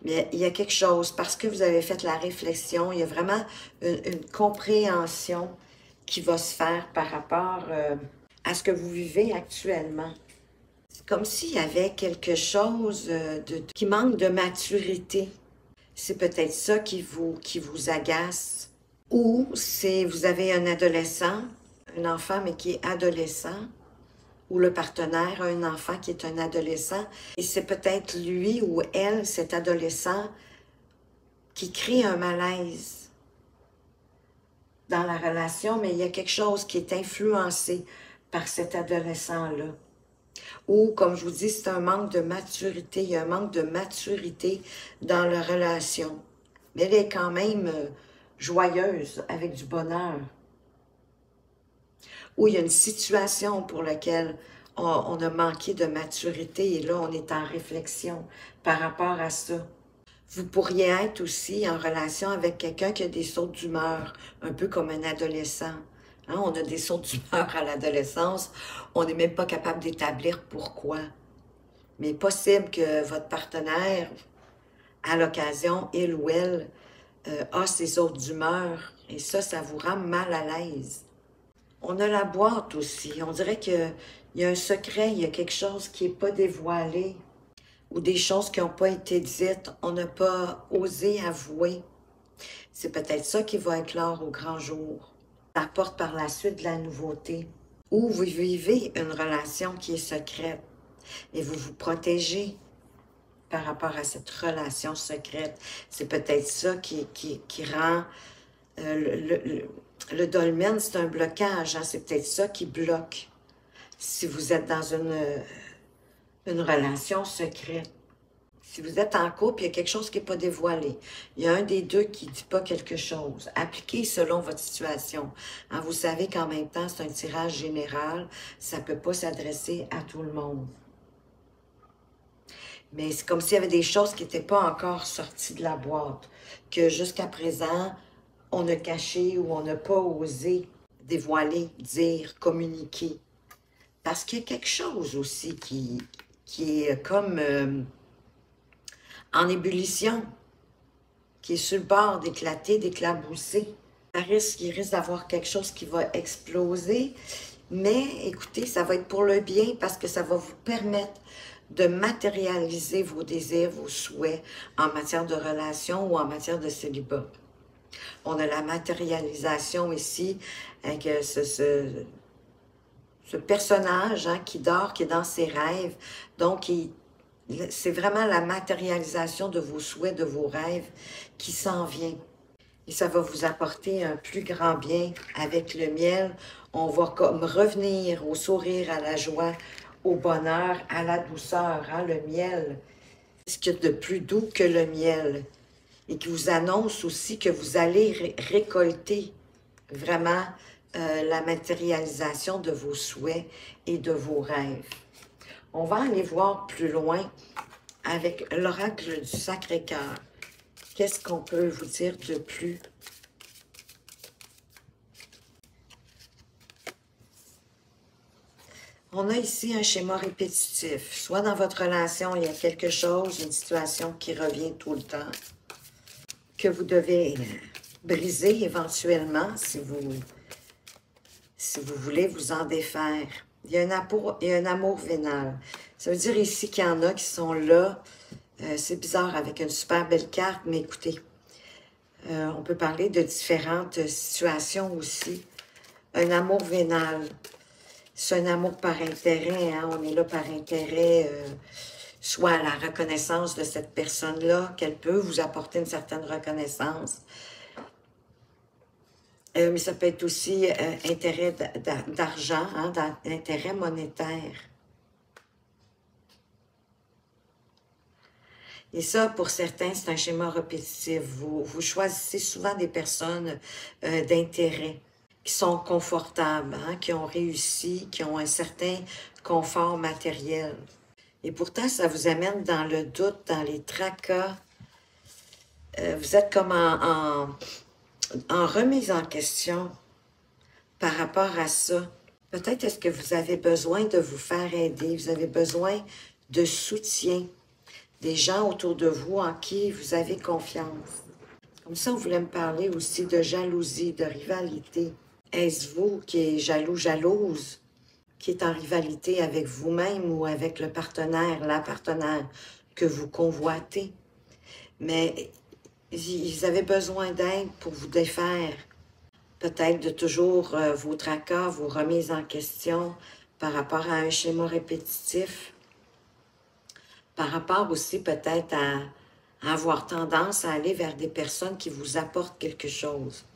Mais il y a quelque chose, parce que vous avez fait la réflexion, il y a vraiment une compréhension qui va se faire par rapport à ce que vous vivez actuellement. C'est comme s'il y avait quelque chose qui manque de maturité. C'est peut-être ça qui vous agace. Ou c'est vous avez un adolescent, un enfant mais qui est adolescent, ou le partenaire a un enfant qui est un adolescent, et c'est peut-être lui ou elle, cet adolescent, qui crée un malaise dans la relation, mais il y a quelque chose qui est influencé par cet adolescent-là. Ou, comme je vous dis, c'est un manque de maturité, il y a un manque de maturité dans la relation. Mais elle est quand même joyeuse, avec du bonheur. Ou il y a une situation pour laquelle on a manqué de maturité et là, on est en réflexion par rapport à ça. Vous pourriez être aussi en relation avec quelqu'un qui a des sautes d'humeur, un peu comme un adolescent. Hein, on a des sautes d'humeur à l'adolescence, on n'est même pas capable d'établir pourquoi. Mais possible que votre partenaire, à l'occasion, il ou elle, a ces sautes d'humeur et ça vous rend mal à l'aise. On a la boîte aussi. On dirait qu'il y a un secret, il y a quelque chose qui n'est pas dévoilé ou des choses qui n'ont pas été dites, on n'a pas osé avouer. C'est peut-être ça qui va éclore au grand jour. Ça apporte par la suite de la nouveauté. Ou vous vivez une relation qui est secrète et vous vous protégez par rapport à cette relation secrète. C'est peut-être ça qui rend le dolmen, c'est un blocage, hein? C'est peut-être ça qui bloque si vous êtes dans une relation secrète. Si vous êtes en couple, il y a quelque chose qui n'est pas dévoilé. Il y a un des deux qui ne dit pas quelque chose. Appliquez selon votre situation. Hein, vous savez qu'en même temps, c'est un tirage général. Ça ne peut pas s'adresser à tout le monde. Mais c'est comme s'il y avait des choses qui n'étaient pas encore sorties de la boîte. Que jusqu'à présent, on a caché ou on n'a pas osé dévoiler, dire, communiquer. Parce qu'il y a quelque chose aussi qui est comme en ébullition, qui est sur le bord d'éclater, d'éclabousser. Il risque d'avoir quelque chose qui va exploser, mais écoutez, ça va être pour le bien parce que ça va vous permettre de matérialiser vos désirs, vos souhaits en matière de relation ou en matière de célibat. On a la matérialisation ici avec ce personnage hein, qui dort, qui est dans ses rêves. Donc, c'est vraiment la matérialisation de vos souhaits, de vos rêves qui s'en vient. Et ça va vous apporter un plus grand bien avec le miel. On va comme revenir au sourire, à la joie, au bonheur, à la douceur, hein, le miel. Ce qu'il y a de plus doux que le miel et qui vous annonce aussi que vous allez récolter vraiment la matérialisation de vos souhaits et de vos rêves. On va aller voir plus loin avec l'oracle du Sacré-Cœur. Qu'est-ce qu'on peut vous dire de plus? On a ici un schéma répétitif. Soit dans votre relation, il y a quelque chose, une situation qui revient tout le temps, que vous devez briser éventuellement si vous voulez vous en défaire. Il y a un amour vénal. Ça veut dire ici qu'il y en a qui sont là. C'est bizarre avec une super belle carte, mais écoutez, on peut parler de différentes situations aussi. Un amour vénal. C'est un amour par intérêt, hein? On est là par intérêt, soit à la reconnaissance de cette personne-là, qu'elle peut vous apporter une certaine reconnaissance. Mais ça peut être aussi intérêt d'argent, hein? Intérêt monétaire. Et ça, pour certains, c'est un schéma répétitif. Vous choisissez souvent des personnes d'intérêt qui sont confortables, hein, qui ont réussi, qui ont un certain confort matériel. Et pourtant, ça vous amène dans le doute, dans les tracas. Vous êtes comme en remise en question par rapport à ça. Peut-être est-ce que vous avez besoin de vous faire aider, vous avez besoin de soutien, des gens autour de vous en qui vous avez confiance. Comme ça, on voulait me parler aussi de jalousie, de rivalité. Est-ce vous qui est jaloux, jalouse, qui est en rivalité avec vous-même ou avec le partenaire, la partenaire que vous convoitez? Mais ils avaient besoin d'aide pour vous défaire. Peut-être de toujours vos tracas, vos remises en question par rapport à un schéma répétitif. Par rapport aussi peut-être à avoir tendance à aller vers des personnes qui vous apportent quelque chose.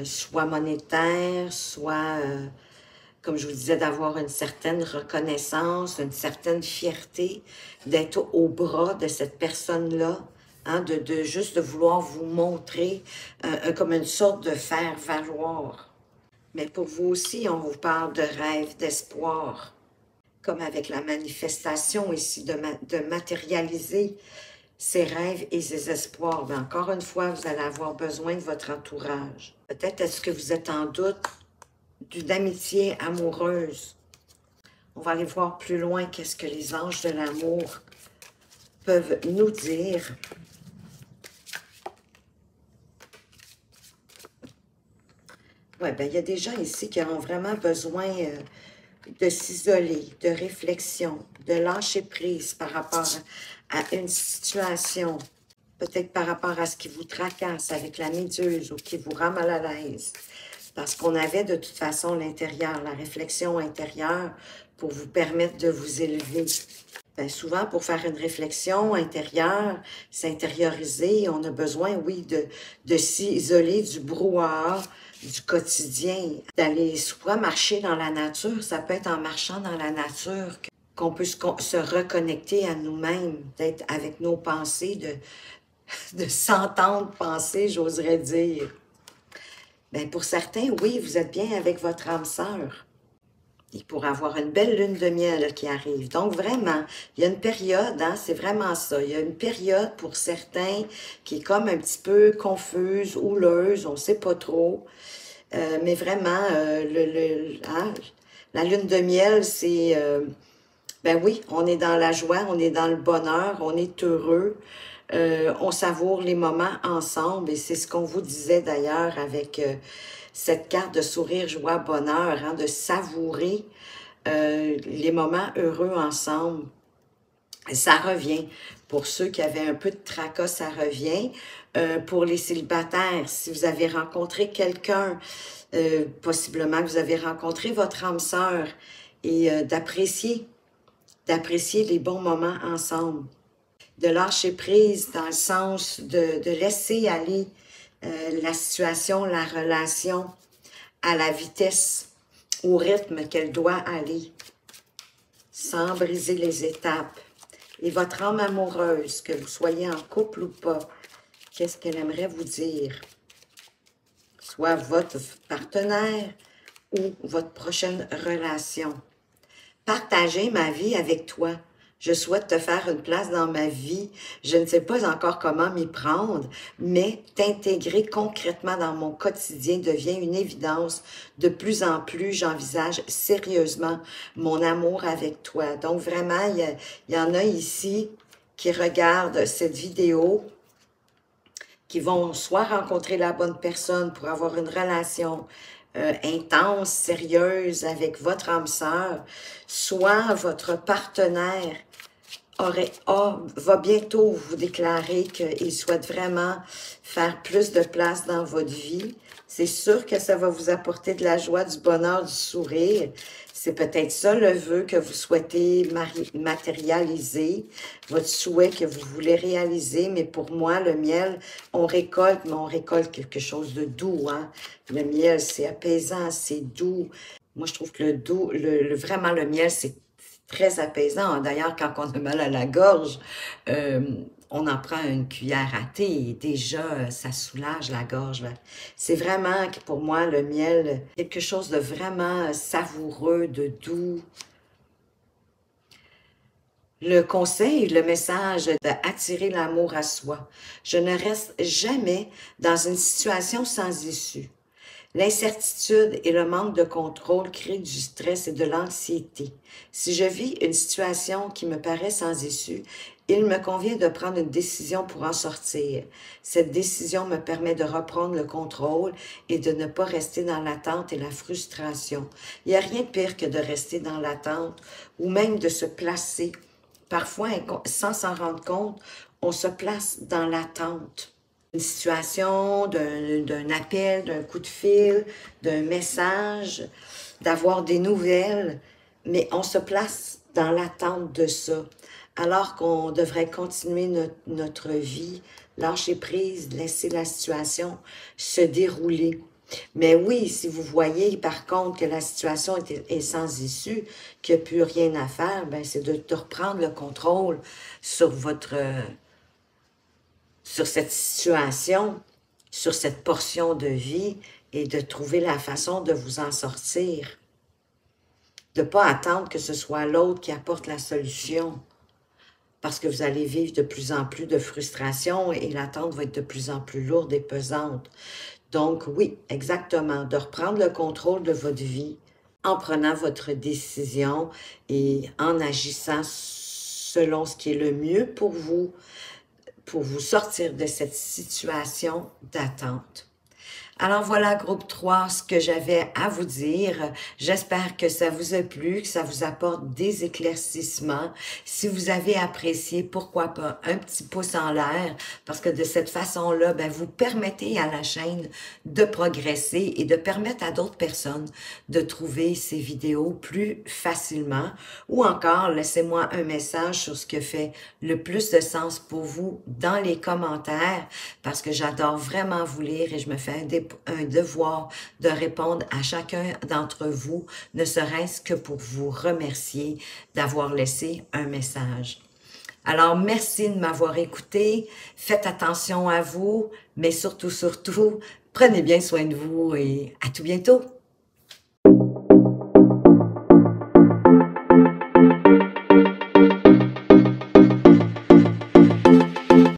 Soit monétaire, soit, comme je vous disais, d'avoir une certaine reconnaissance, une certaine fierté, d'être au bras de cette personne-là, hein, de juste de vouloir vous montrer comme une sorte de faire-valoir. Mais pour vous aussi, on vous parle de rêve, d'espoir, comme avec la manifestation ici, de matérialiser ces rêves et ces espoirs. Mais encore une fois, vous allez avoir besoin de votre entourage. Peut-être est-ce que vous êtes en doute d'une amitié amoureuse. On va aller voir plus loin qu'est-ce que les anges de l'amour peuvent nous dire. Oui, bien, il y a des gens ici qui ont vraiment besoin de s'isoler, de réflexion, de lâcher prise par rapport à une situation, peut-être par rapport à ce qui vous tracasse avec la méduse ou qui vous rend mal à l'aise. Parce qu'on avait de toute façon l'intérieur, la réflexion intérieure pour vous permettre de vous élever. Bien, souvent, pour faire une réflexion intérieure, s'intérioriser, on a besoin, oui, de s'isoler du brouhaha, du quotidien, d'aller soit marcher dans la nature, ça peut être en marchant dans la nature qu'on peut se reconnecter à nous-mêmes, d'être avec nos pensées, de s'entendre penser, j'oserais dire. Bien, pour certains, oui, vous êtes bien avec votre âme sœur. Il pourrait avoir une belle lune de miel qui arrive. Donc, vraiment, il y a une période, hein, c'est vraiment ça. Il y a une période pour certains qui est comme un petit peu confuse, houleuse, on ne sait pas trop. Mais vraiment, hein, la lune de miel, c'est... ben oui, on est dans la joie, on est dans le bonheur, on est heureux. On savoure les moments ensemble et c'est ce qu'on vous disait d'ailleurs avec cette carte de sourire, joie, bonheur, hein, de savourer les moments heureux ensemble. Ça revient. Pour ceux qui avaient un peu de tracas, ça revient. Pour les célibataires, si vous avez rencontré quelqu'un, possiblement que vous avez rencontré votre âme sœur et d'apprécier les bons moments ensemble. De lâcher prise dans le sens de laisser aller la situation, la relation à la vitesse, au rythme qu'elle doit aller. sans briser les étapes. Et votre âme amoureuse, que vous soyez en couple ou pas, qu'est-ce qu'elle aimerait vous dire? Soit votre partenaire ou votre prochaine relation. Partager ma vie avec toi. Je souhaite te faire une place dans ma vie. Je ne sais pas encore comment m'y prendre, mais t'intégrer concrètement dans mon quotidien devient une évidence. De plus en plus, j'envisage sérieusement mon amour avec toi. Donc vraiment, il y en a ici qui regardent cette vidéo, qui vont soit rencontrer la bonne personne pour avoir une relation intense, sérieuse avec votre âme sœur, soit votre partenaire va bientôt vous déclarer qu'il souhaite vraiment faire plus de place dans votre vie. C'est sûr que ça va vous apporter de la joie, du bonheur, du sourire. C'est peut-être ça le vœu que vous souhaitez matérialiser, votre souhait que vous voulez réaliser. Mais pour moi, le miel, on récolte, mais on récolte quelque chose de doux, hein? Le miel, c'est apaisant, c'est doux. Moi, je trouve que vraiment le miel, c'est très apaisant. D'ailleurs, quand on a mal à la gorge, on en prend une cuillère à thé et déjà, ça soulage la gorge. C'est vraiment, pour moi, le miel, quelque chose de vraiment savoureux, de doux. Le conseil, le message d'attirer l'amour à soi. Je ne reste jamais dans une situation sans issue. L'incertitude et le manque de contrôle créent du stress et de l'anxiété. Si je vis une situation qui me paraît sans issue, il me convient de prendre une décision pour en sortir. Cette décision me permet de reprendre le contrôle et de ne pas rester dans l'attente et la frustration. Il n'y a rien de pire que de rester dans l'attente ou même de se placer. Parfois, sans s'en rendre compte, on se place dans l'attente. Une situation, d'un appel, d'un coup de fil, d'un message, d'avoir des nouvelles, mais on se place dans l'attente de ça, alors qu'on devrait continuer notre vie, lâcher prise, laisser la situation se dérouler. Mais oui, si vous voyez par contre que la situation est sans issue, qu'il n'y a plus rien à faire, ben c'est de reprendre le contrôle sur sur cette situation, sur cette portion de vie et de trouver la façon de vous en sortir. De ne pas attendre que ce soit l'autre qui apporte la solution parce que vous allez vivre de plus en plus de frustration et l'attente va être de plus en plus lourde et pesante. Donc oui, exactement, de reprendre le contrôle de votre vie en prenant votre décision et en agissant selon ce qui est le mieux pour vous sortir de cette situation d'attente. Alors voilà, groupe 3, ce que j'avais à vous dire. J'espère que ça vous a plu, que ça vous apporte des éclaircissements. Si vous avez apprécié, pourquoi pas un petit pouce en l'air, parce que de cette façon-là, ben, vous permettez à la chaîne de progresser et de permettre à d'autres personnes de trouver ces vidéos plus facilement. Ou encore, laissez-moi un message sur ce que fait le plus de sens pour vous dans les commentaires, parce que j'adore vraiment vous lire et je me fais un devoir de répondre à chacun d'entre vous, ne serait-ce que pour vous remercier d'avoir laissé un message. Alors, merci de m'avoir écouté. Faites attention à vous, mais surtout, prenez bien soin de vous et à tout bientôt.